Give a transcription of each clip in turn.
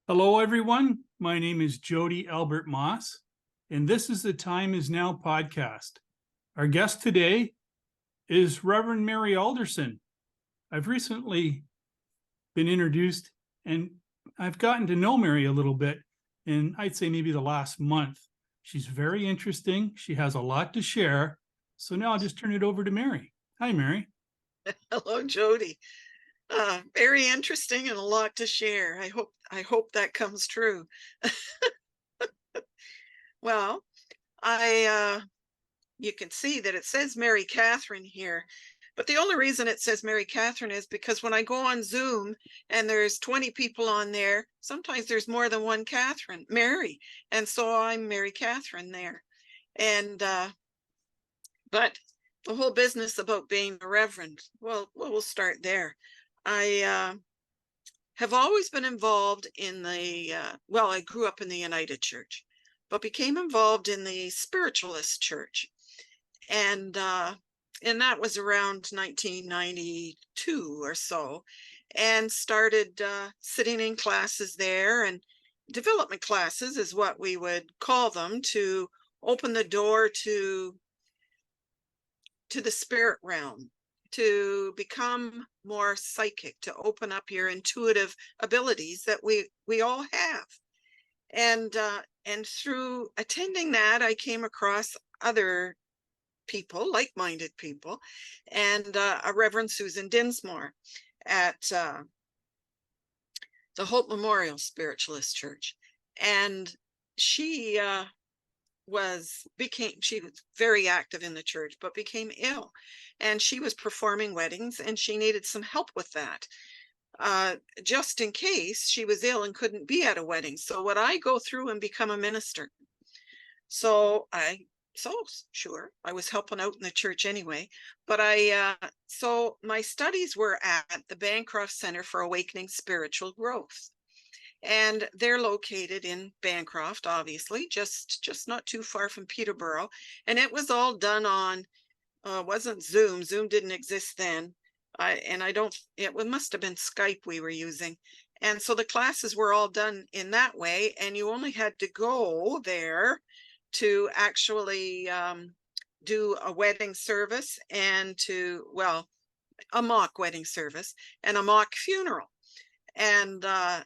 Hello, everyone. My name is Jody Albert Moss, and this is the Time Is Now podcast. Our guest today is Reverend Mary Alderson. I've recently been introduced, and I've gotten to know Mary a little bit, and I'd say maybe the last month. She's very interesting. She has a lot to share. So now I'll just turn it over to Mary. Hi, Mary. Hello, Jody. Very interesting and a lot to share. I hope that comes true. Well, I you can see that it says Mary Catherine here, but the only reason it says Mary Catherine is because when I go on Zoom and there's 20 people on there, sometimes there's more than one Catherine, Mary, and so I'm Mary Catherine there. And but the whole business about being a reverend, well, we'll start there. I have always been involved in I grew up in the United Church, but became involved in the Spiritualist Church. And that was around 1992 or so, and started sitting in classes there, and development classes is what we would call them, to open the door to the spirit realm, to become more psychic, to open up your intuitive abilities that we all have. And through attending that, I came across other people, like-minded people, and a Reverend Susan Dinsmore at the Hope Memorial Spiritualist Church. And she was very active in the church, but became ill, and she was performing weddings, and she needed some help with that, just in case she was ill and couldn't be at a wedding. So would I go through and become a minister? So sure, I was helping out in the church anyway, but so my studies were at the Bancroft Center for Awakening Spiritual Growth. And they're located in Bancroft, obviously, just not too far from Peterborough. And it was all done on, wasn't Zoom. Zoom didn't exist then. It must have been Skype we were using. And so the classes were all done in that way. And you only had to go there to actually do a wedding service and a mock wedding service and a mock funeral. And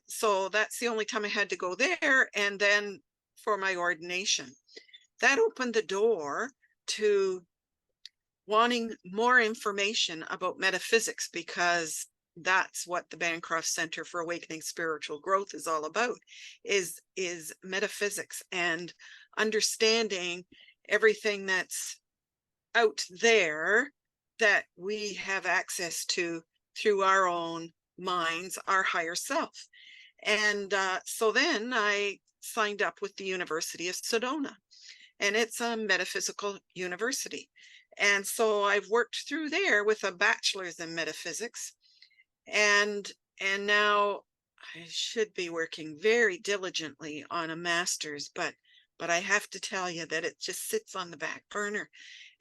so that's the only time I had to go there. And then for my ordination, that opened the door to wanting more information about metaphysics, because that's what the Bancroft Center for Awakening Spiritual Growth is all about, is metaphysics and understanding everything that's out there that we have access to through our own minds, our higher self. And so then I signed up with the University of Sedona, and it's a metaphysical university. And so I've worked through there with a bachelor's in metaphysics, and now I should be working very diligently on a master's, but I have to tell you that it just sits on the back burner,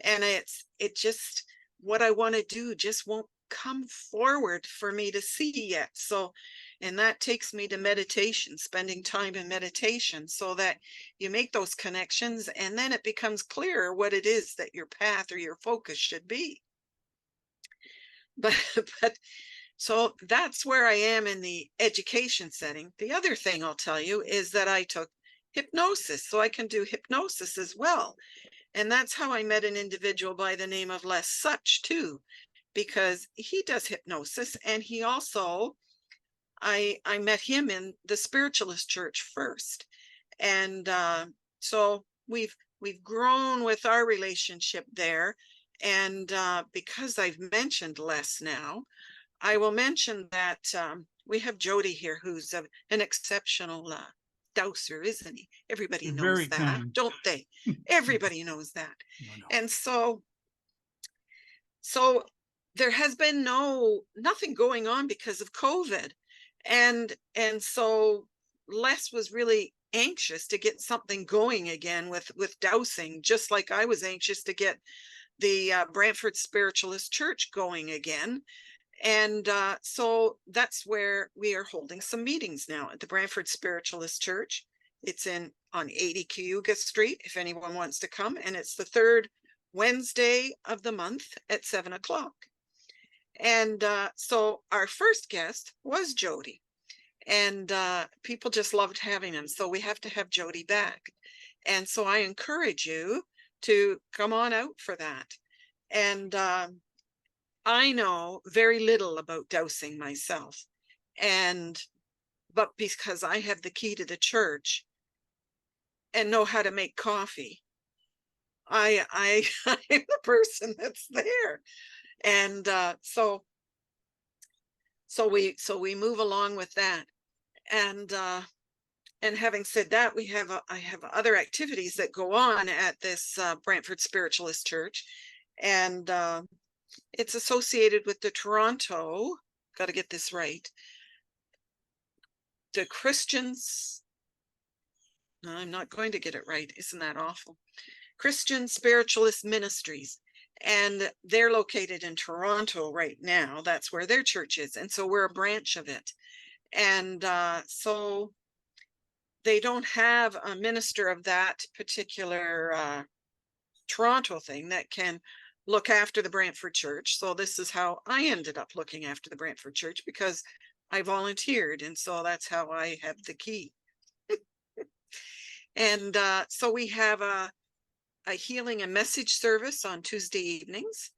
and it just, what I want to do just won't come forward for me to see yet. So, and that takes me to meditation, spending time in meditation, so that you make those connections, and then it becomes clearer what it is that your path or your focus should be. But so that's where I am in the education setting. The other thing I'll tell you is that I took hypnosis, so I can do hypnosis as well. And that's how I met an individual by the name of Les Such too, because he does hypnosis, and he also, I met him in the Spiritualist Church first. And so we've grown with our relationship there. And because I've mentioned Les now, I will mention that we have Jody here, who's an exceptional dowser, isn't he? Everybody knows Very that, kind. don't they? Everybody knows that. No. And so there has been nothing going on because of COVID. And so Les was really anxious to get something going again with dowsing, just like I was anxious to get the Brantford Spiritualist Church going again. And so that's where we are holding some meetings now at the Brantford Spiritualist Church. It's on 80 Cayuga Street, if anyone wants to come. And it's the third Wednesday of the month at 7 o'clock. And so our first guest was Jody. And people just loved having him. So we have to have Jody back. And so I encourage you to come on out for that. And I know very little about dowsing myself. But because I have the key to the church and know how to make coffee, I'm the person that's there. And so we move along with that. And having said that, I have other activities that go on at this Brantford Spiritualist Church, and it's associated with the Toronto, got to get this right, the Christians, no, I'm not going to get it right, isn't that awful? Christian Spiritualist Ministries, and they're located in Toronto right now. That's where their church is, and so we're a branch of it. And so they don't have a minister of that particular Toronto thing that can look after the Brantford Church. So this is how I ended up looking after the Brantford Church, because I volunteered. And so that's how I have the key. And so we have a healing and message service on Tuesday evenings.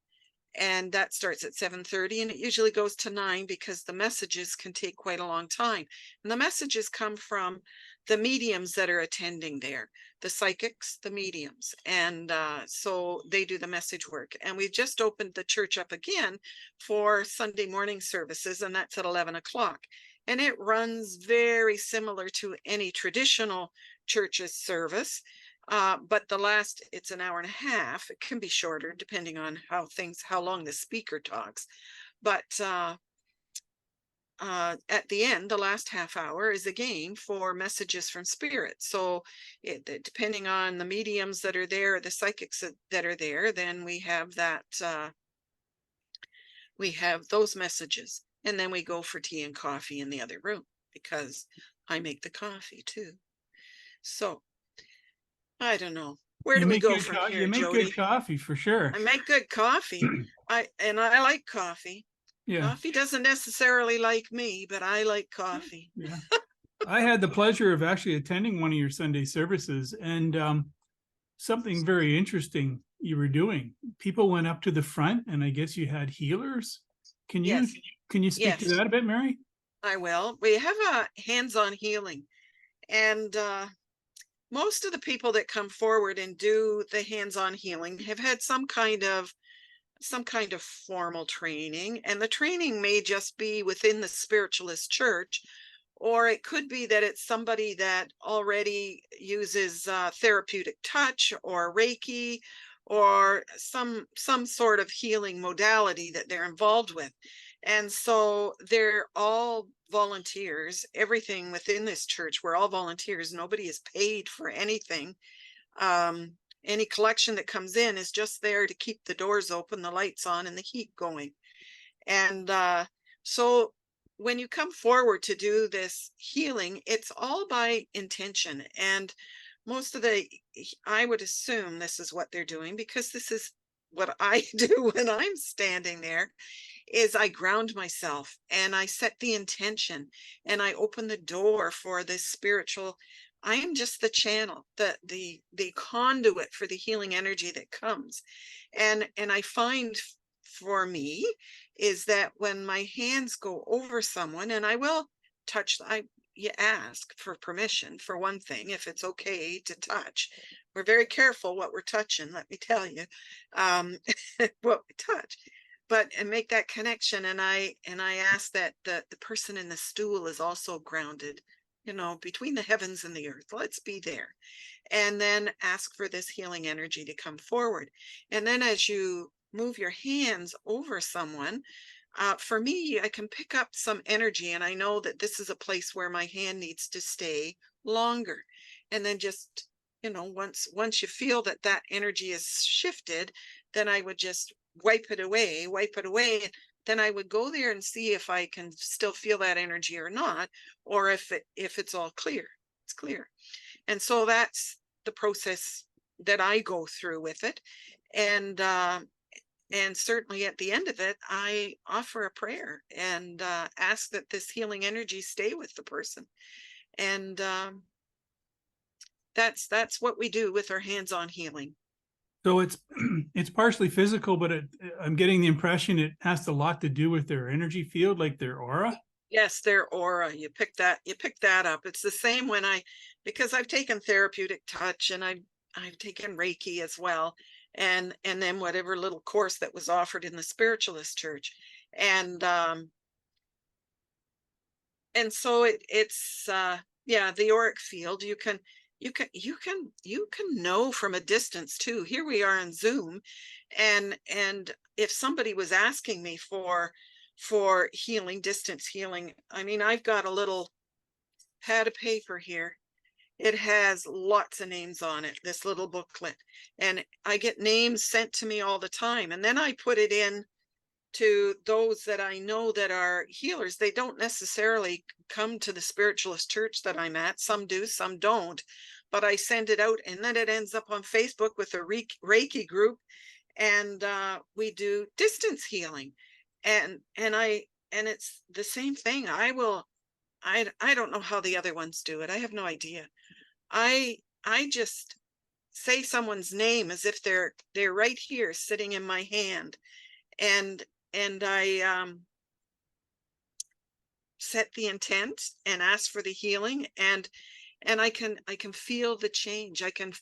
And that starts at 7:30, and it usually goes to 9 because the messages can take quite a long time. And the messages come from the mediums that are attending there, the psychics, the mediums. And so they do the message work. And we've just opened the church up again for Sunday morning services, and that's at 11 o'clock. And it runs very similar to any traditional church's service. But it's an hour and a half. It can be shorter depending on how long the speaker talks. But at the end, the last half hour is a game for messages from spirit. So depending on the mediums that are there, the psychics that are there, then we have we have those messages. And then we go for tea and coffee in the other room, because I make the coffee too. So I don't know. Where do we go from here, You make Jody? good coffee for sure. I make good coffee. I like coffee. Yeah. Coffee doesn't necessarily like me, but I like coffee. Yeah. I had the pleasure of actually attending one of your Sunday services, and something very interesting you were doing. People went up to the front, and I guess you had healers. Can you speak to that a bit, Mary? I will. We have a hands-on healing, and most of the people that come forward and do the hands-on healing have had some kind of formal training, and the training may just be within the Spiritualist Church, or it could be that it's somebody that already uses therapeutic touch or Reiki or some sort of healing modality that they're involved with. And so they're all volunteers. Everything within this church, we're all volunteers. Nobody is paid for anything. Any collection that comes in is just there to keep the doors open, the lights on, and the heat going. And so when you come forward to do this healing, it's all by intention. And I would assume this is what they're doing, because this is what I do when I'm standing there, is I ground myself and I set the intention and I open the door for this spiritual. I am just the channel, the conduit for the healing energy that comes. And I find for me is that when my hands go over someone, and I will touch, you ask for permission for one thing, if it's okay to touch. We're very careful what we're touching, let me tell you, what we touch. And make that connection. And I ask that the person in the stool is also grounded, between the heavens and the earth. Let's be there. And then ask for this healing energy to come forward. And then as you move your hands over someone, for me, I can pick up some energy, and I know that this is a place where my hand needs to stay longer. And then just, once you feel that energy is shifted, then I would just wipe it away, then I would go there and see if I can still feel that energy or not, or if it's all clear. It's clear. And so that's the process that I go through with it. And certainly at the end of it, I offer a prayer and ask that this healing energy stay with the person. And that's what we do with our hands-on healing. So it's it's partially physical, but I'm getting the impression it has a lot to do with their energy field, like their aura. Yes, their aura. You pick that up. It's the same because I've taken therapeutic touch, and I've taken Reiki as well. And then whatever little course that was offered in the spiritualist church. And so it's the auric field. You can know from a distance too. Here we are on Zoom, and if somebody was asking me for healing, distance healing, I mean, I've got a little pad of paper here. It has lots of names on it, this little booklet, and I get names sent to me all the time, and then I put it in to those that I know that are healers. They don't necessarily come to the spiritualist church that I'm at. Some do, some don't, but I send it out, and then it ends up on Facebook with a Reiki group, and we do distance healing, and it's the same thing. I don't know how the other ones do it. I have no idea. I just say someone's name as if they're right here sitting in my hand, and I set the intent and ask for the healing, and I can feel the change. I can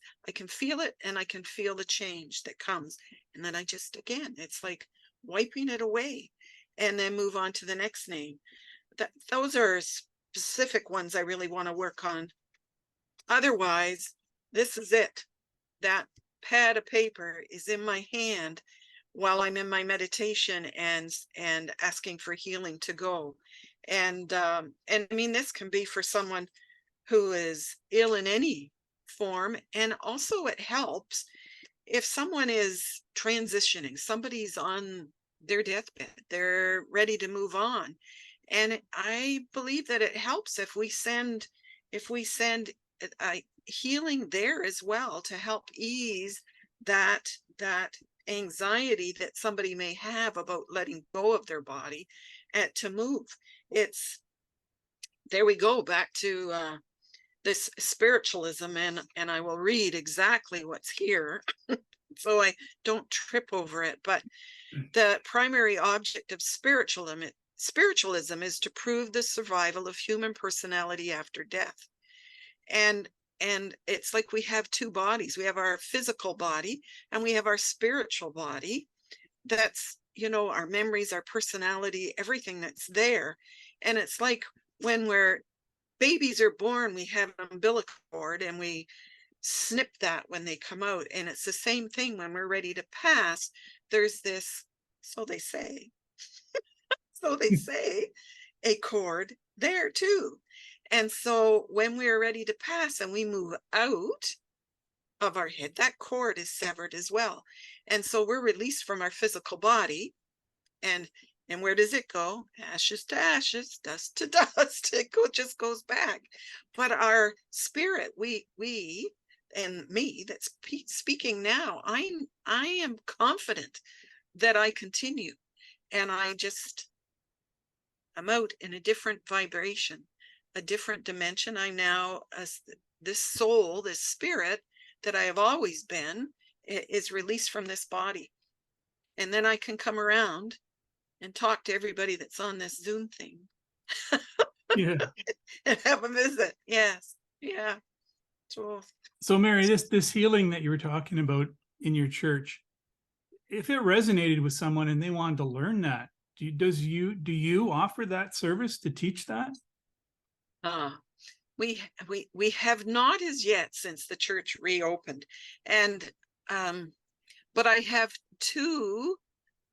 feel it, and I can feel the change that comes, and then I just, again, it's like wiping it away, and then move on to the next name. Those are specific ones I really want to work on. Otherwise, this is it. That pad of paper is in my hand while I'm in my meditation and asking for healing to go. And I mean, this can be for someone who is ill in any form. And also it helps if someone is transitioning, somebody's on their deathbed, they're ready to move on. And I believe that it helps if we send healing there as well, to help ease that anxiety that somebody may have about letting go of their body and to move. There we go back to this spiritualism, and I will read exactly what's here so I don't trip over it. But the primary object of spiritualism is to prove the survival of human personality after death. And it's like we have two bodies. We have our physical body, and we have our spiritual body. That's, our memories, our personality, everything that's there. And it's like when babies are born, we have an umbilical cord, and we snip that when they come out. And it's the same thing when we're ready to pass. There's this, so they say, a cord there too. And so when we're ready to pass and we move out of our head, that cord is severed as well. And so we're released from our physical body. And where does it go? Ashes to ashes, dust to dust. It just goes back. But our spirit, we and me that's speaking now, I am confident that I continue. And I'm out in a different vibration, a different dimension. I'm now this soul, this spirit that I have always been, is released from this body. And then I can come around and talk to everybody that's on this Zoom thing. Yeah. And have a visit. Yes. Yeah. So Mary, this healing that you were talking about in your church, if it resonated with someone and they wanted to learn that, do you offer that service to teach that? We have not as yet, since the church reopened, and but I have two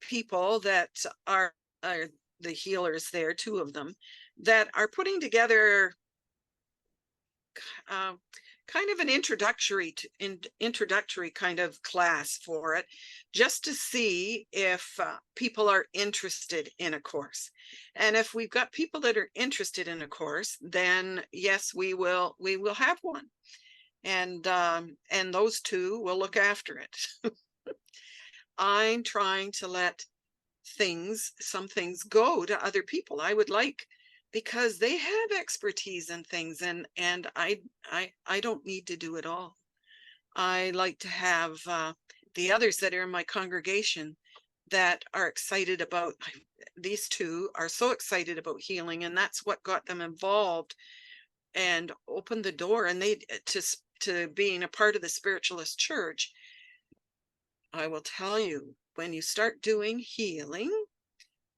people that are the healers there, two of them, that are putting together kind of an introductory kind of class for it, just to see if people are interested in a course. And if we've got people that are interested in a course, then yes, we will have one. And those two will look after it. I'm trying to let some things go to other people. I would like, because they have expertise in things, and I don't need to do it all. I like to have the others that are in my congregation that are excited about, these two are so excited about healing, and that's what got them involved and opened the door, and they to being a part of the Spiritualist Church. I will tell you, when you start doing healing,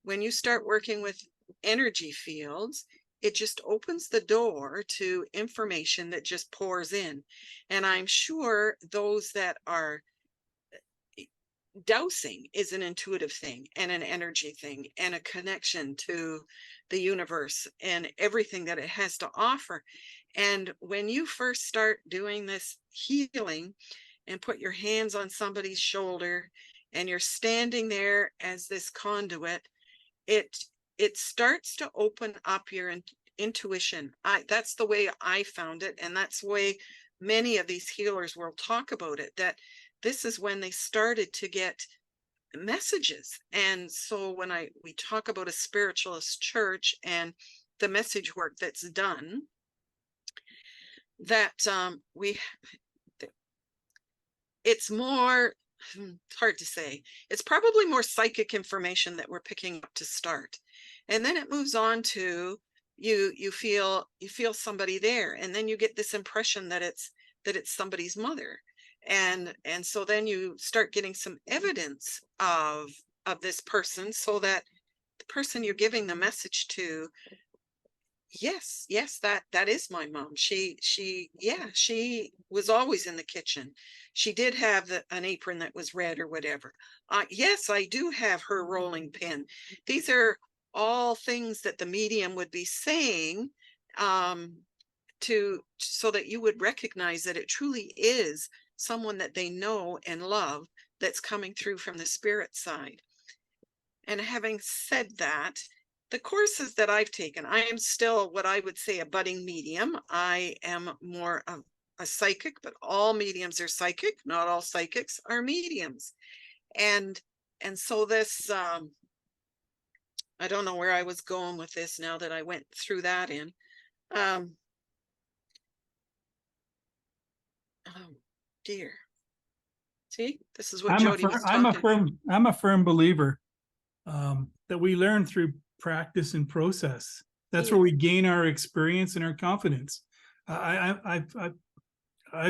when you start working with energy fields, it just opens the door to information that just pours in. And I'm sure those that are dowsing is an intuitive thing and an energy thing and a connection to the universe and everything that it has to offer. And when you first start doing this healing and put your hands on somebody's shoulder and you're standing there as this conduit, it starts to open up your intuition. That's the way I found it, and that's the way many of these healers will talk about it, that this is when they started to get messages. And so when we talk about a Spiritualist church and the message work that's done, that it's more, it's hard to say, it's probably more psychic information that we're picking up to start, and then it moves on to you feel somebody there, and then you get this impression that it's somebody's mother, and so then you start getting some evidence of this person, so that the person you're giving the message to, yes, that is my mom. She was always in the kitchen. She did have an apron that was red or whatever. Yes, I do have her rolling pin. These are all things that the medium would be saying, so that you would recognize that it truly is someone that they know and love that's coming through from the spirit side. And having said that, the courses that I've taken, I am still what I would say a budding medium. I am more of a psychic, but all mediums are psychic. Not all psychics are mediums. And so this, I don't know where I was going with this now that I went through that in. Oh dear. See, this is what Jody was talking. I'm a firm believer that we learn through practice and process. That's where we gain our experience and our confidence. I've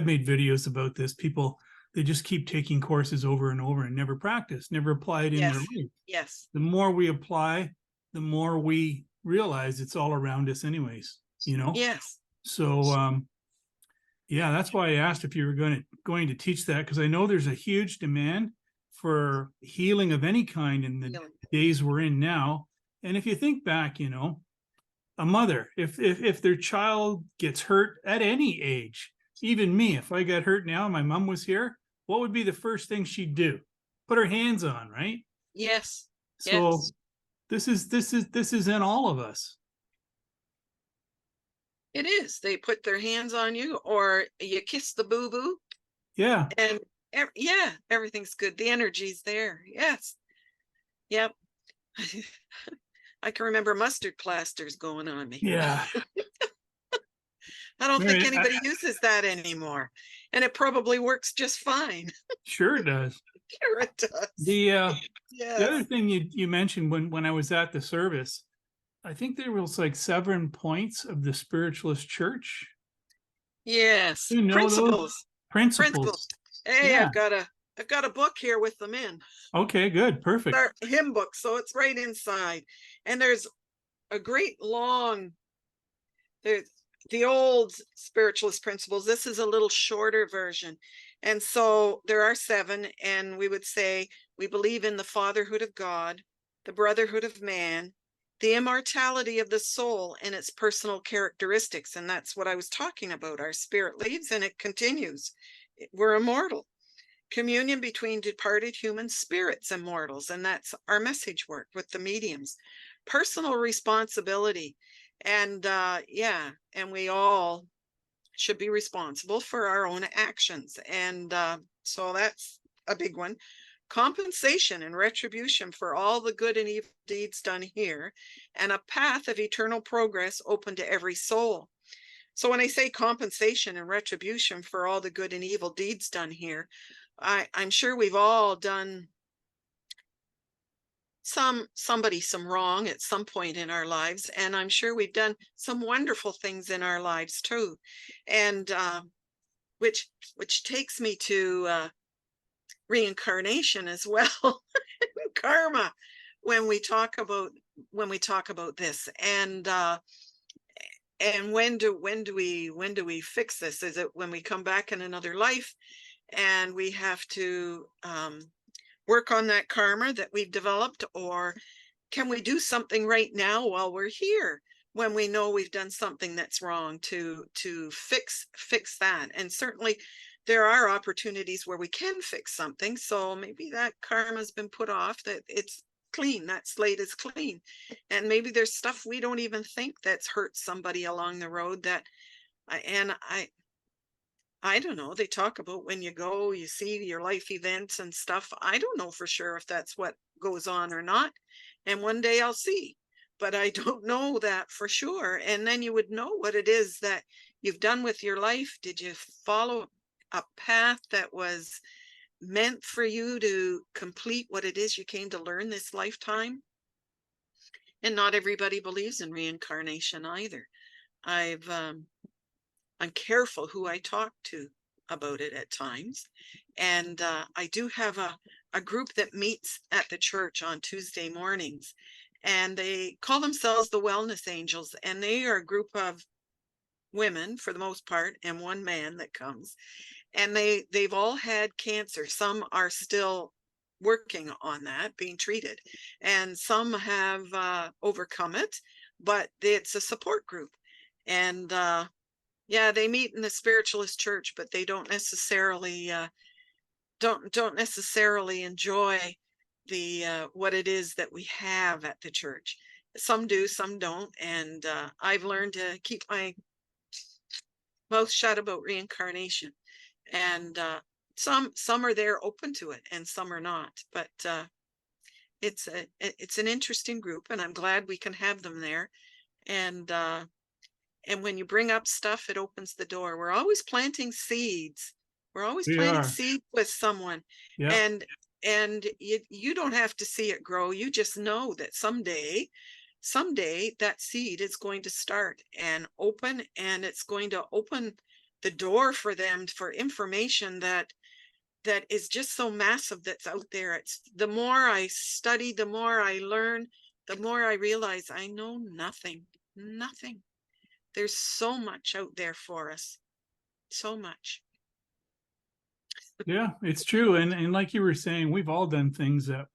made videos about this. People, they just keep taking courses over and over and never practice, never apply it in their life. Yes. The more we apply, the more we realize it's all around us anyways, you know? Yes. So, yeah, that's why I asked if you were going to teach that, because I know there's a huge demand for healing of any kind in the days we're in now. And if you think back, you know, a mother, if their child gets hurt at any age, even me, if I got hurt now and my mom was here, what would be the first thing she'd do? Put her hands on, right? Yes. So this is in all of us. It is. They put their hands on you, or you kiss the boo-boo. Yeah. And yeah, everything's good. The energy's there. Yes. Yep. I can remember mustard plasters going on me. Yeah. I don't think anybody uses that anymore. And it probably works just fine. Sure it does. Sure it does. The other thing you mentioned when I was at the service, I think there was like 7 points of the Spiritualist Church. Yes. You know Principles. Principles. Hey, yeah. I've got a book here with them in. Okay, good. Perfect. Our hymn book, so it's right inside. And there's a great long, there's the old Spiritualist Principles. This is a little shorter version. And so there are 7, and we would say we believe in the fatherhood of God, the brotherhood of man, the immortality of the soul and its personal characteristics. And that's what I was talking about. Our spirit leaves and it continues. We're immortal. Communion between departed human spirits and mortals. And that's our message work with the mediums. Personal responsibility. And and we all should be responsible for our own actions. And so that's a big one. Compensation and retribution for all the good and evil deeds done here, and a path of eternal progress open to every soul. So when I say compensation and retribution for all the good and evil deeds done here, I'm sure we've all done somebody some wrong at some point in our lives, and I'm sure we've done some wonderful things in our lives too. And which takes me to reincarnation as well. Karma, when we talk about this. And when do we fix this? Is it when we come back in another life and we have to work on that karma that we've developed, or can we do something right now while we're here when we know we've done something that's wrong to fix that? And certainly there are opportunities where we can fix something. So maybe that karma's been put off, that it's clean, that slate is clean. And maybe there's stuff we don't even think that's hurt somebody along the road that, and I don't know, they talk about when you go, you see your life events and stuff. I don't know for sure if that's what goes on or not. And one day I'll see, but I don't know that for sure. And then you would know what it is that you've done with your life. Did you follow a path that was meant for you to complete what it is you came to learn this lifetime? And not everybody believes in reincarnation either. I'm careful who I talk to about it at times. And I do have a group that meets at the church on Tuesday mornings, and they call themselves the Wellness Angels. And they are a group of women for the most part, and one man that comes. And they've all had cancer. Some are still working on that, being treated, and some have overcome it, but it's a support group. And yeah, they meet in the spiritualist church, but they don't necessarily don't necessarily enjoy the what it is that we have at the church. Some do, some don't. And I've learned to keep my mouth shut about reincarnation. And some are there open to it, and some are not. But it's an interesting group, and I'm glad we can have them there. And when you bring up stuff, it opens the door. We're always planting seeds. We're always planting seeds with someone. Yeah. And you don't have to see it grow. You just know that someday that seed is going to start and open, and it's going to open the door for them for information that is just so massive that's out there. It's the more I study, the more I learn, the more I realize I know nothing. There's so much out there for us. So much. Yeah, it's true. And like you were saying, we've all done things that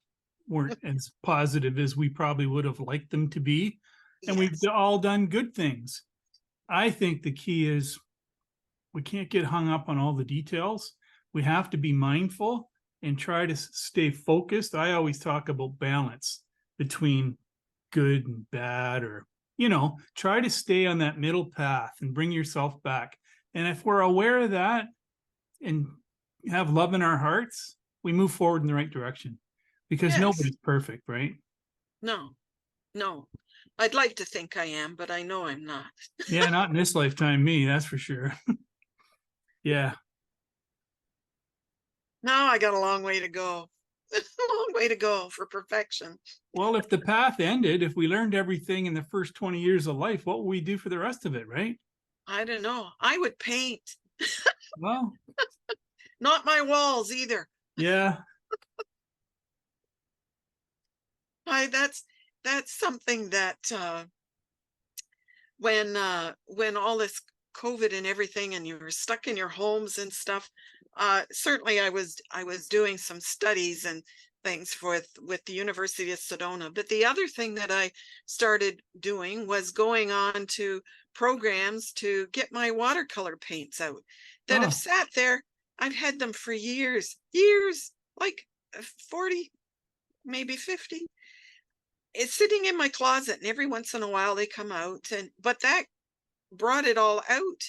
weren't as positive as we probably would have liked them to be. And we've all done good things. I think the key is we can't get hung up on all the details. We have to be mindful and try to stay focused. I always talk about balance between good and bad, or try to stay on that middle path and bring yourself back. And if we're aware of that and have love in our hearts, we move forward in the right direction, because nobody's perfect, right? No. I'd like to think I am, but I know I'm not. Yeah, not in this lifetime, me, that's for sure. Yeah. No, I got a long way to go. A long way to go for perfection. Well, if the path ended, if we learned everything in the first 20 years of life, what would we do for the rest of it, right? I don't know. I would paint. Well, not my walls either. Yeah. That's something that when all this COVID and everything, and you were stuck in your homes and stuff, certainly I was doing some studies, and things with the University of Sedona. But the other thing that I started doing was going on to programs to get my watercolor paints out that have Oh, sat there. I've had them for years, like 40, maybe 50. It's sitting in my closet, and every once in a while they come out, but that brought it all out.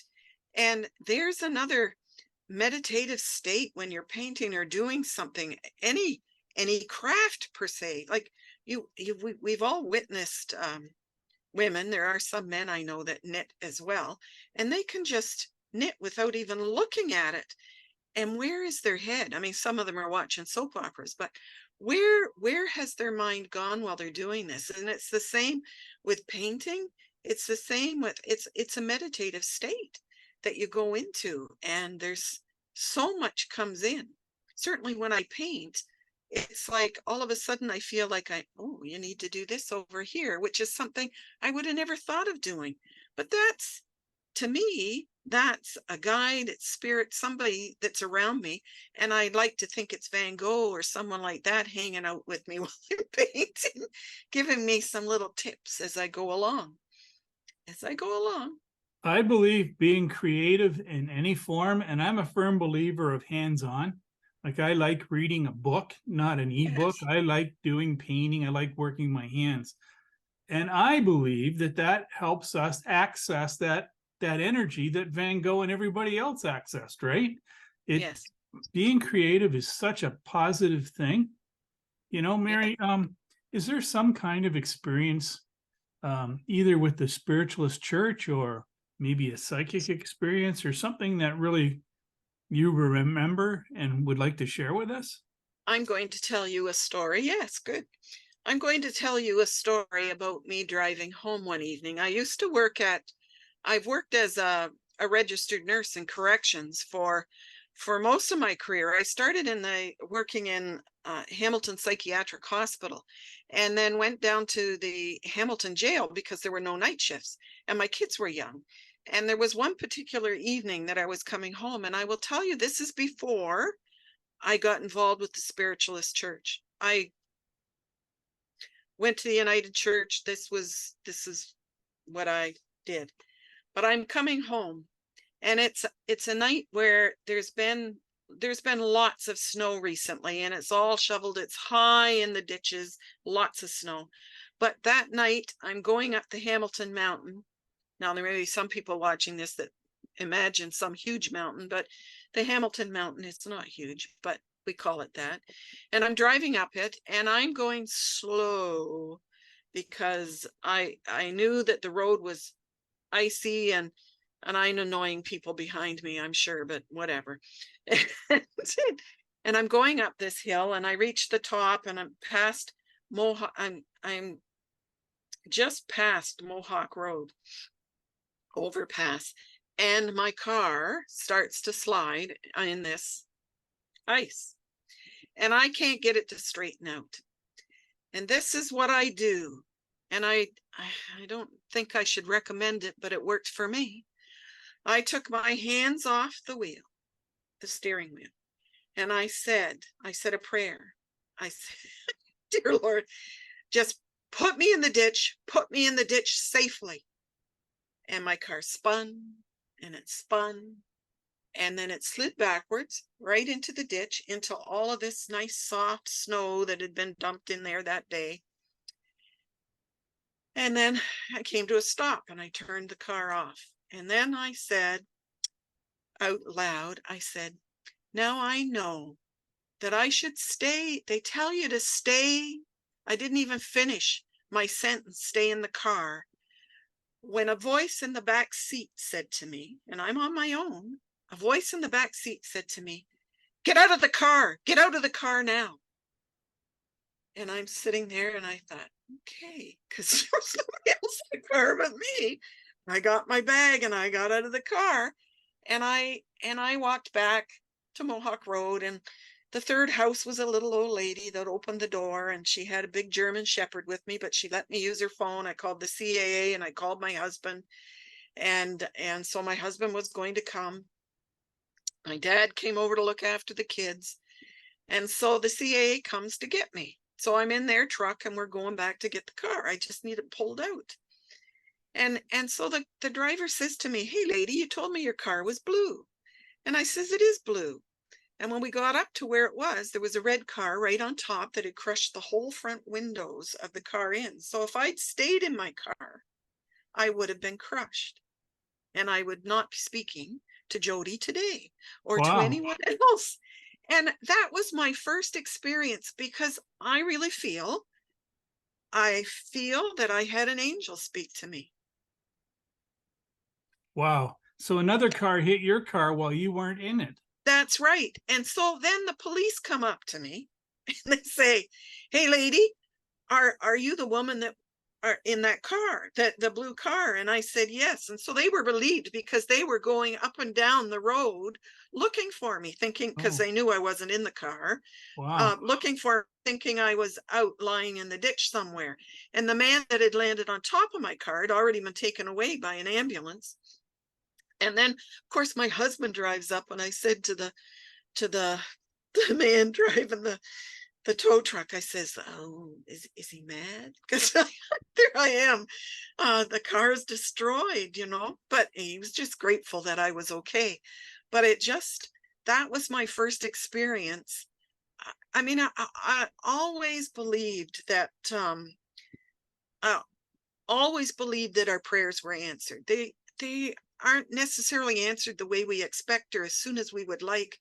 And there's another meditative state when you're painting or doing something, any craft per se. Like we've all witnessed women. There are some men I know that knit as well, and they can just knit without even looking at it. And where is their head? I mean, some of them are watching soap operas, but where has their mind gone while they're doing this? And it's the same with painting. It's the same with it's a meditative state that you go into, and there's so much comes in. Certainly when I paint, it's like all of a sudden I feel like oh, you need to do this over here, which is something I would have never thought of doing. But that's, to me, that's a guide, it's spirit, somebody that's around me. And I'd like to think it's Van Gogh or someone like that hanging out with me while I'm painting, giving me some little tips as I go along. I believe being creative in any form, and I'm a firm believer of hands-on. Like I like reading a book, not an ebook. Yes. I like doing painting. I like working my hands. And I believe that that helps us access that energy that Van Gogh and everybody else accessed, right? It Yes. being creative is such a positive thing. You know, Yeah. Mary, is there some kind of experience either with the spiritualist church or maybe a psychic experience or something that really you remember and would like to share with us? I'm going to tell you a story. Yes, good. I'm going to tell you a story about me driving home one evening. I've worked as a registered nurse in corrections for most of my career. I started working in Hamilton Psychiatric Hospital, and then went down to the Hamilton jail because there were no night shifts, and my kids were young. And there was one particular evening that I was coming home, and I will tell you, this is before I got involved with the spiritualist church. I went to the United Church. This is what I did. But I'm coming home, and it's a night where there's been lots of snow recently, and it's all shoveled. It's high in the ditches, lots of snow. But that night I'm going up the Hamilton Mountain. Now there may be some people watching this that imagine some huge mountain, but the Hamilton Mountain is not huge, but we call it that. And I'm driving up it, and I'm going slow because I knew that the road was icy, and I'm annoying people behind me, I'm sure, but whatever. And I'm going up this hill, and I reach the top, and I'm past Mohawk. I'm just past Mohawk Road overpass, and my car starts to slide in this ice, and I can't get it to straighten out. And this is what I do. And I don't think I should recommend it, but it worked for me. I took my hands off the wheel, the steering wheel, and I said a prayer. I said, dear Lord, just put me in the ditch safely. And my car spun, and it spun, and then it slid backwards right into the ditch, into all of this nice soft snow that had been dumped in there that day. And then I came to a stop, and I turned the car off. And then I said out loud, I said, now I know that I should stay. They tell you to stay. I didn't even finish my sentence, stay in the car, when a voice in the back seat said to me, and I'm on my own, a voice in the back seat said to me, get out of the car now. And I'm sitting there, and I thought, okay, because there was nobody else in the car but me. I got my bag, and I got out of the car, and I walked back to Mohawk Road, and the third house was a little old lady that opened the door, and she had a big German Shepherd with me, but she let me use her phone. I called the CAA, and I called my husband, and so my husband was going to come. My dad came over to look after the kids. And so the CAA comes to get me. So I'm in their truck and we're going back to get the car. I just need it pulled out. And so the driver says to me, "Hey lady, you told me your car was blue." And I says, "It is blue." And when we got up to where it was, there was a red car right on top that had crushed the whole front windows of the car in. So if I'd stayed in my car, I would have been crushed. And I would not be speaking to Jody today or to Wow. anyone else. And that was my first experience, because I feel that I had an angel speak to me. Wow. So another car hit your car while you weren't in it. That's right. And so then the police come up to me and they say, "Hey lady, are you the woman that are in that car, that the blue car?" And I said, "Yes." And so they were relieved, because they were going up and down the road looking for me, thinking, because Oh, they knew I wasn't in the car, wow. looking for, thinking I was out lying in the ditch somewhere. And the man that had landed on top of my car had already been taken away by an ambulance. And then, of course, my husband drives up, and I said to the the man driving the tow truck, I says, "Oh, is he mad?" Because there I am, the car is destroyed, but he was just grateful that I was okay. But that was my first experience. I mean, I always believed that, I always believed that our prayers were answered. They aren't necessarily answered the way we expect or as soon as we would like,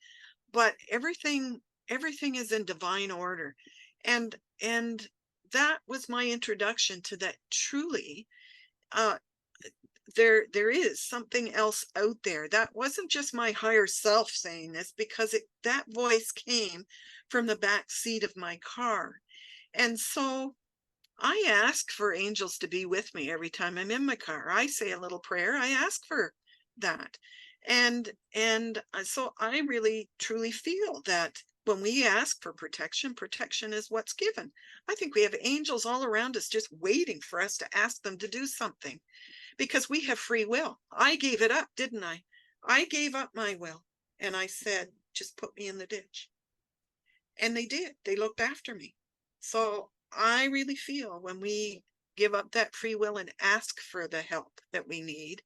but everything is in divine order. And that was my introduction to that. Truly, uh there is something else out there. That wasn't just my higher self saying this, because that voice came from the back seat of my car. And so I ask for angels to be with me every time I'm in my car. I say a little prayer. I ask for that. And so I really truly feel that when we ask for protection, protection is what's given. I think we have angels all around us just waiting for us to ask them to do something, because we have free will. I gave it up, didn't I? I gave up my will and I said, "Just put me in the ditch." And they did. They looked after me. So I really feel when we give up that free will and ask for the help that we need,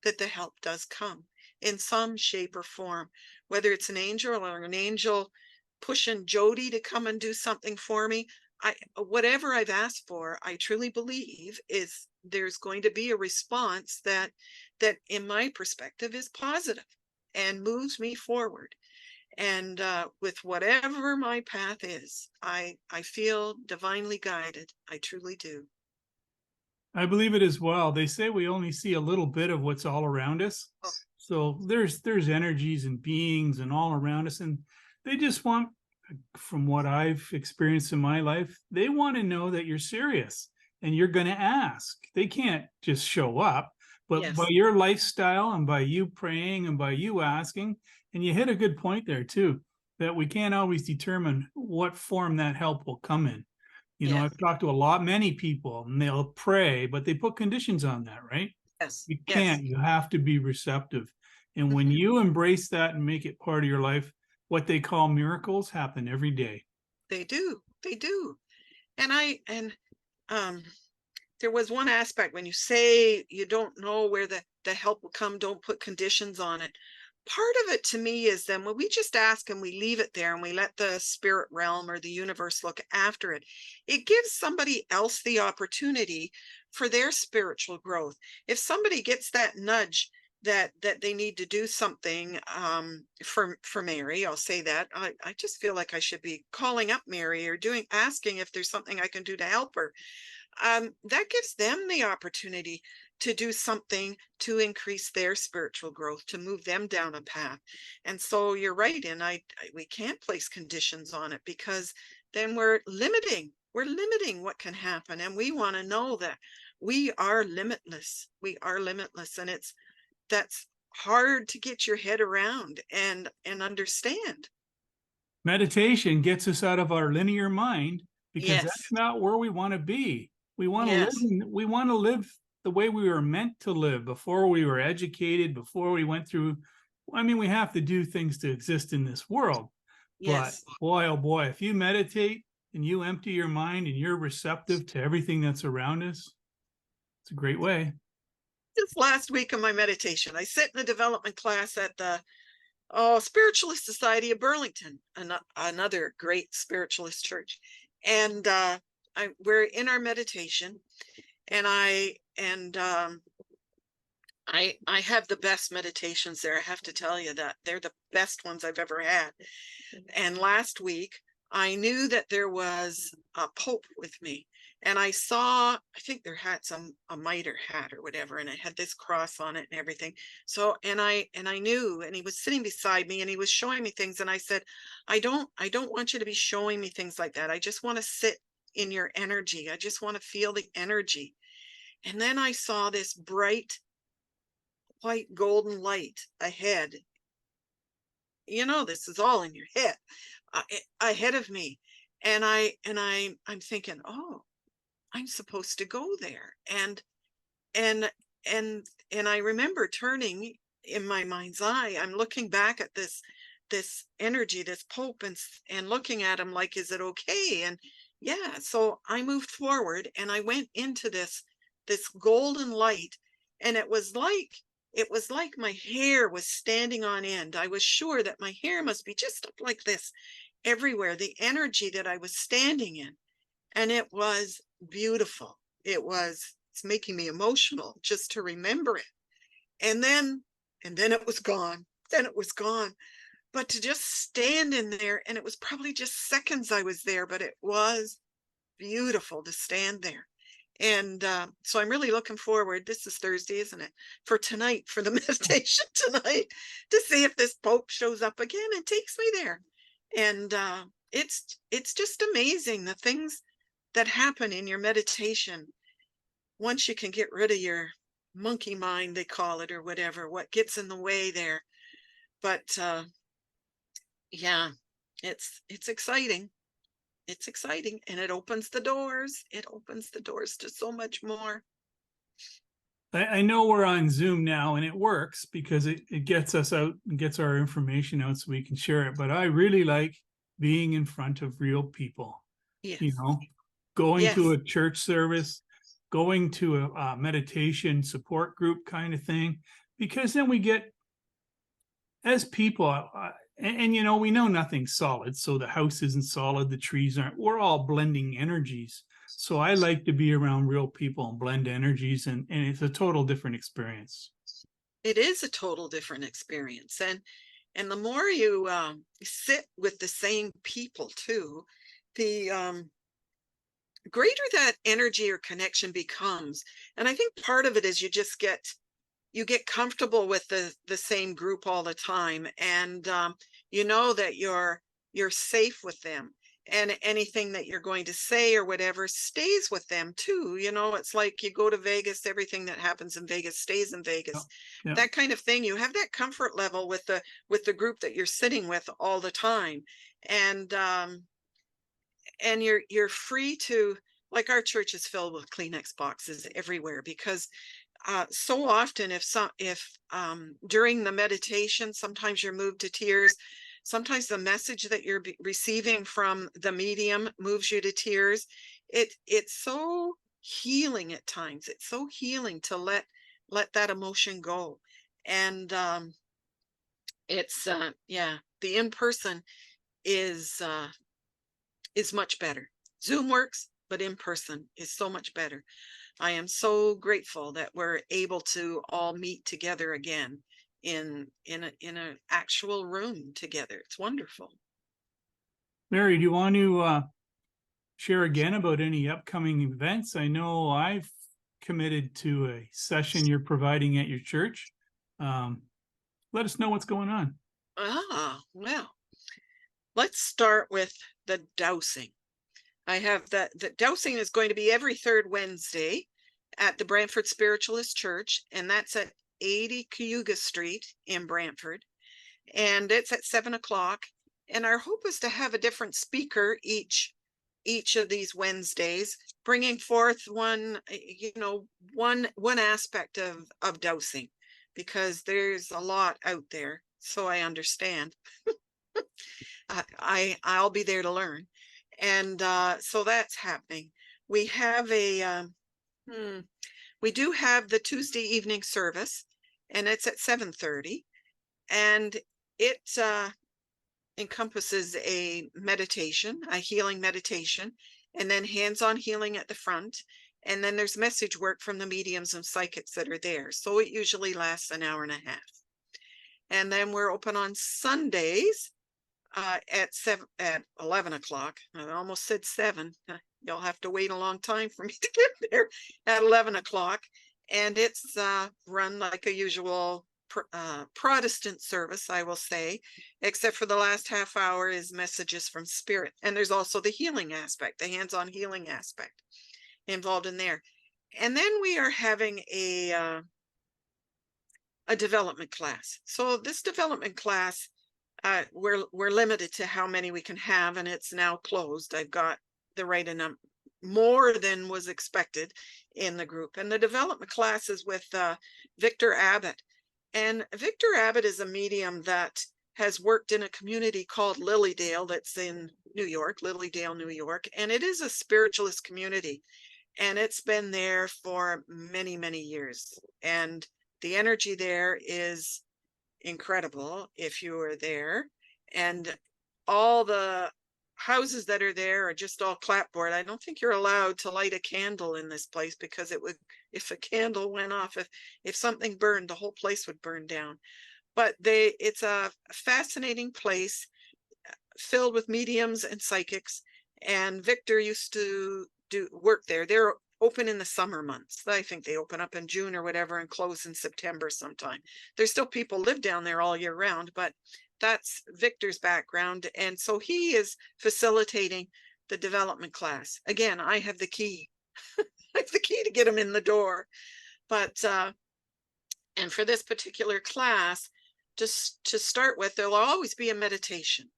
that the help does come in some shape or form, whether it's an angel or an angel pushing Jody to come and do something for me. Whatever I've asked for, I truly believe is there's going to be a response that in my perspective is positive and moves me forward. And with whatever my path is, I feel divinely guided. I truly do. I believe it as well. They say we only see a little bit of what's all around us. Oh, So there's energies and beings and all around us, and they just want, from what I've experienced in my life, they want to know that you're serious and you're going to ask. They can't just show up, but by yes, your lifestyle and by you praying and by you asking, and you hit a good point there too, that we can't always determine what form that help will come in. yes, I've talked to many people, and they'll pray, but they put conditions on that, right? yes, You yes. can't, you have to be receptive. And when Mhm. you embrace that and make it part of your life, what they call miracles happen every day. They do. They do. And um there was one aspect when you say you don't know where the help will come, don't put conditions on it. Part of it to me is then when we just ask and we leave it there and we let the spirit realm or the universe look after it, it gives somebody else the opportunity for their spiritual growth. If somebody gets that nudge that they need to do something, for Mary, I'll say that I just feel like I should be calling up Mary or asking if there's something I can do to help her. That gives them the opportunity to do something to increase their spiritual growth, to move them down a path. And so you're right, and we can't place conditions on it, because then we're limiting what can happen. And we want to know that we are limitless. We are limitless. And that's hard to get your head around and understand. Meditation gets us out of our linear mind because that's Yes, not where we want to be. We want to live, yes, we want to live the way we were meant to live before we were educated, before we went through. I mean, we have to do things to exist in this world, But Yes. boy, oh boy, if you meditate and you empty your mind and you're receptive to everything that's around us, it's a great way. Just last week in my meditation, I sit in a development class at the Spiritualist Society of Burlington, another great spiritualist church. And we're in our meditation, and I have the best meditations there. I have to tell you that they're the best ones I've ever had. And last week, I knew that there was a Pope with me. And I saw, I think there had a mitre hat or whatever, and it had this cross on it and everything. So, and I knew, and he was sitting beside me and he was showing me things. And I said, I don't want you to be showing me things like that. I just want to sit in your energy. I just want to feel the energy. And then I saw this bright white golden light ahead. This is all in your head, ahead of me. And I'm thinking, oh, I'm supposed to go there. And I remember turning in my mind's eye, I'm looking back at this energy, this Pope, and looking at him like, is it okay? And yeah, so I moved forward and I went into this golden light, and it was like my hair was standing on end. I was sure that my hair must be just up like this everywhere, the energy that I was standing in. And it was beautiful. It's making me emotional just to remember it. And then it was gone. Then it was gone. But to just stand in there, and it was probably just seconds I was there, but it was beautiful to stand there. And so I'm really looking forward. This is Thursday, isn't it? For tonight, for the meditation tonight, to see if this Pope shows up again and takes me there. And it's just amazing the things that happen in your meditation once you can get rid of your monkey mind, they call it, or whatever, what gets in the way there. But yeah, it's exciting. It's exciting, and it opens the doors. It opens the doors to so much more. I know we're on Zoom now and it works because it gets us out and gets our information out so we can share it. But I really like being in front of real people, Yes. Going to Yes. a church service, going to a meditation support group kind of thing, because then we get, as people, and we know nothing's solid. So the house isn't solid, the trees aren't, we're all blending energies. So I like to be around real people and blend energies, and it's a total different experience. It is a total different experience. And the more you sit with the same people too, the greater that energy or connection becomes. And I think part of it is you get comfortable with the same group all the time, and you know that you're safe with them, and anything that you're going to say or whatever stays with them too. It's like you go to Vegas, everything that happens in Vegas stays in Vegas. Yeah. That kind of thing. You have that comfort level with the group that you're sitting with all the time. And you're free to, like, our church is filled with Kleenex boxes everywhere, because so often if during the meditation, sometimes you're moved to tears. Sometimes the message that you're receiving from the medium moves you to tears. It's so healing at times. It's so healing to let that emotion go. And it's yeah, the in-person is much better. Zoom works, but in person is so much better. I am so grateful that we're able to all meet together again in an actual room together. It's wonderful. Mary, do you want to share again about any upcoming events? I know I've committed to a session you're providing at your church. Let us know what's going on. Well, let's start with the dowsing. I have the dowsing is going to be every third Wednesday at the Brantford Spiritualist Church, and that's at 80 Cayuga Street in Brantford, and it's at 7:00. And our hope is to have a different speaker each of these Wednesdays, bringing forth one aspect of dowsing, because there's a lot out there. So I understand. I'll be there to learn. And so that's happening. We have we do have the Tuesday evening service, and it's at 7:30, and it encompasses a meditation, a healing meditation, and then hands-on healing at the front. And then there's message work from the mediums and psychics that are there. So it usually lasts an hour and a half. And then we're open on Sundays at 11 o'clock. I almost said 7. You'll have to wait a long time for me to get there at 11 o'clock. And it's run like a usual Protestant service, I will say, except for the last half hour is messages from spirit. And there's also the healing aspect, the hands-on healing aspect involved in there. And then we are having a development class. So this development class, we're limited to how many we can have, and it's now closed. I've got the right amount, more than was expected in the group. And the development class is with Victor Abbott. And Victor Abbott is a medium that has worked in a community called Lilydale that's in New York, Lilydale, New York. And it is a spiritualist community. And it's been there for many, many years. And the energy there is incredible if you are there. And all the houses that are there are just all clapboard. I don't think you're allowed to light a candle in this place, because it would, if a candle went off, if something burned, the whole place would burn down. But it's a fascinating place filled with mediums and psychics. And Victor used to do work there. They're open in the summer months. I think they open up in June or whatever and close in September sometime. There's still people live down there all year round, but that's Victor's background. And so he is facilitating the development class. Again, I have the key. I have the key to get him in the door. But and for this particular class, just to start with, there'll always be a meditation.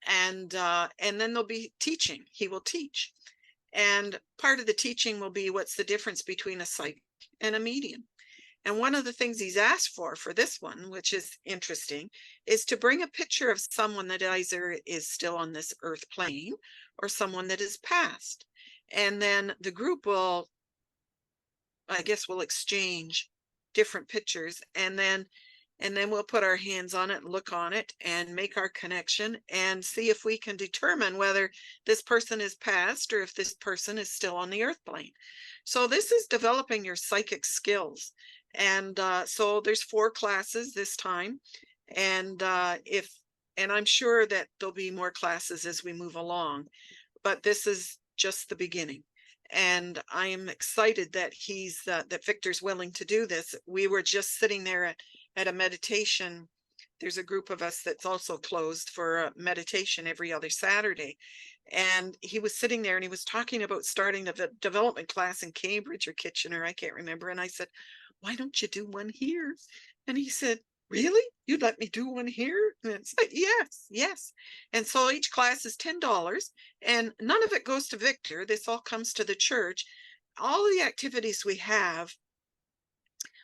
And then there'll be teaching. He will teach. And part of the teaching will be what's the difference between a psychic and a medium. And one of the things he's asked for this one, which is interesting, is to bring a picture of someone that either is still on this earth plane or someone that is passed. And then the group will, I guess, will exchange different pictures, and then we'll put our hands on it, look on it, and make our connection and see if we can determine whether this person is passed or if this person is still on the earth plane. So this is developing your psychic skills. And so there's 4 classes this time. And and I'm sure that there'll be more classes as we move along, but this is just the beginning. And I am excited that that Victor's willing to do this. We were just sitting there at a meditation. There's a group of us that's also closed for a meditation every other Saturday. And he was sitting there and he was talking about starting a development class in Cambridge or Kitchener, I can't remember. And I said, why don't you do one here? And he said, really? You'd let me do one here? And it's like, yes. And so each class is $10, and none of it goes to Victor. This all comes to the church. All the activities we have,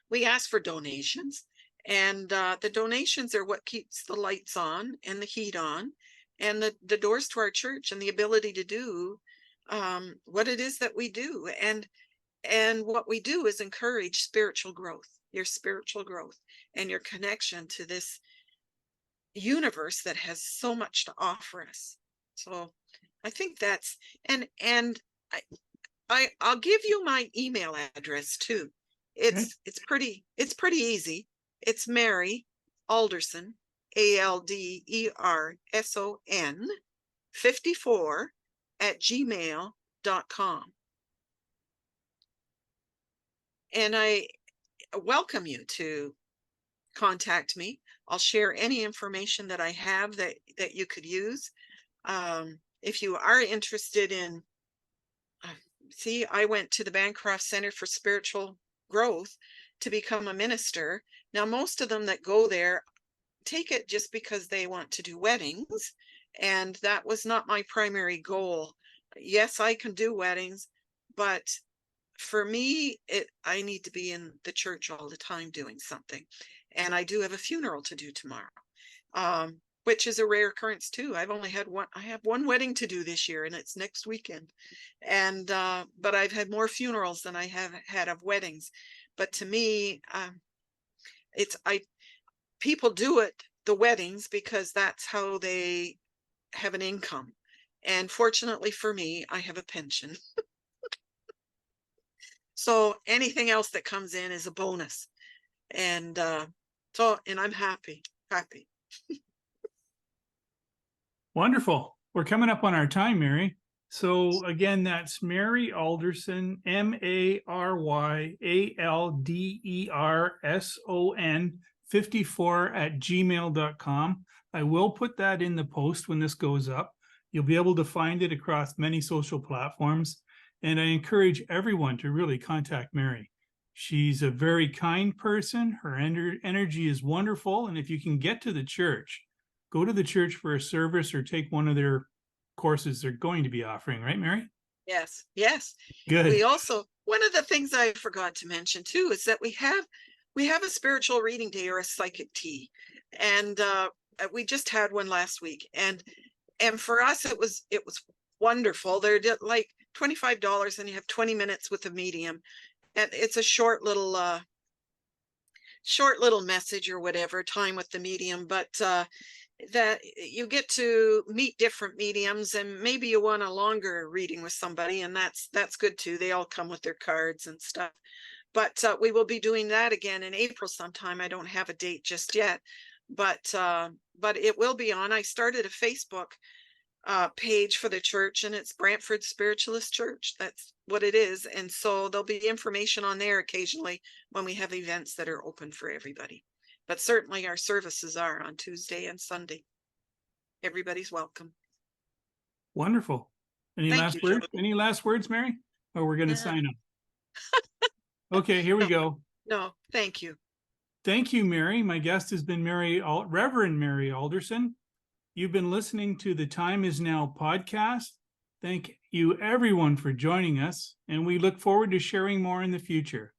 we ask for donations. And the donations are what keeps the lights on and the heat on and the doors to our church and the ability to do what it is that we do. And what we do is encourage spiritual growth, your spiritual growth and your connection to this universe that has so much to offer us. So I think that's, and I'll give you my email address too. It's pretty easy. It's Mary Alderson, ALDERSON 54 @gmail.com. And I welcome you to contact me. I'll share any information that I have that you could use. If you are interested in, see, I went to the Bancroft Center for Spiritual Growth to become a minister. Now, most of them that go there take it just because they want to do weddings. And that was not my primary goal. Yes, I can do weddings, but for me, I need to be in the church all the time doing something. And I do have a funeral to do tomorrow. which is a rare occurrence too. I've only had one. I have one wedding to do this year, and it's next weekend. And but I've had more funerals than I have had of weddings. But to me, people do it, the weddings, because that's how they have an income. And fortunately for me, I have a pension. So anything else that comes in is a bonus. And and I'm happy. Wonderful. We're coming up on our time, Mary. So again, that's Mary Alderson, MaryAlderson 54 @gmail.com. I will put that in the post when this goes up. You'll be able to find it across many social platforms. And I encourage everyone to really contact Mary. She's a very kind person. Her energy is wonderful. And if you can get to the church, go to the church for a service or take one of their courses they're going to be offering, right, Mary? Yes. Good. We also, one of the things I forgot to mention too is that we have a spiritual reading day or a psychic tea. And we just had one last week. And for us, it was wonderful. They're like $25 and you have 20 minutes with a medium. And it's a short little message or whatever, time with the medium, but that you get to meet different mediums, and maybe you want a longer reading with somebody, and that's good too. They all come with their cards and stuff. But we will be doing that again in April sometime. I don't have a date just yet, but it will be on. I started a Facebook page for the church, and it's Brantford Spiritualist Church. That's what it is. And so there'll be information on there occasionally when we have events that are open for everybody. But certainly our services are on Tuesday and Sunday. Everybody's welcome. Wonderful. Any last words? Any last words, Mary? Or we're going to sign up. Okay, here we go. No, thank you. Thank you, Mary. My guest has been Reverend Mary Alderson. You've been listening to the Time Is Now podcast. Thank you, everyone, for joining us, and we look forward to sharing more in the future.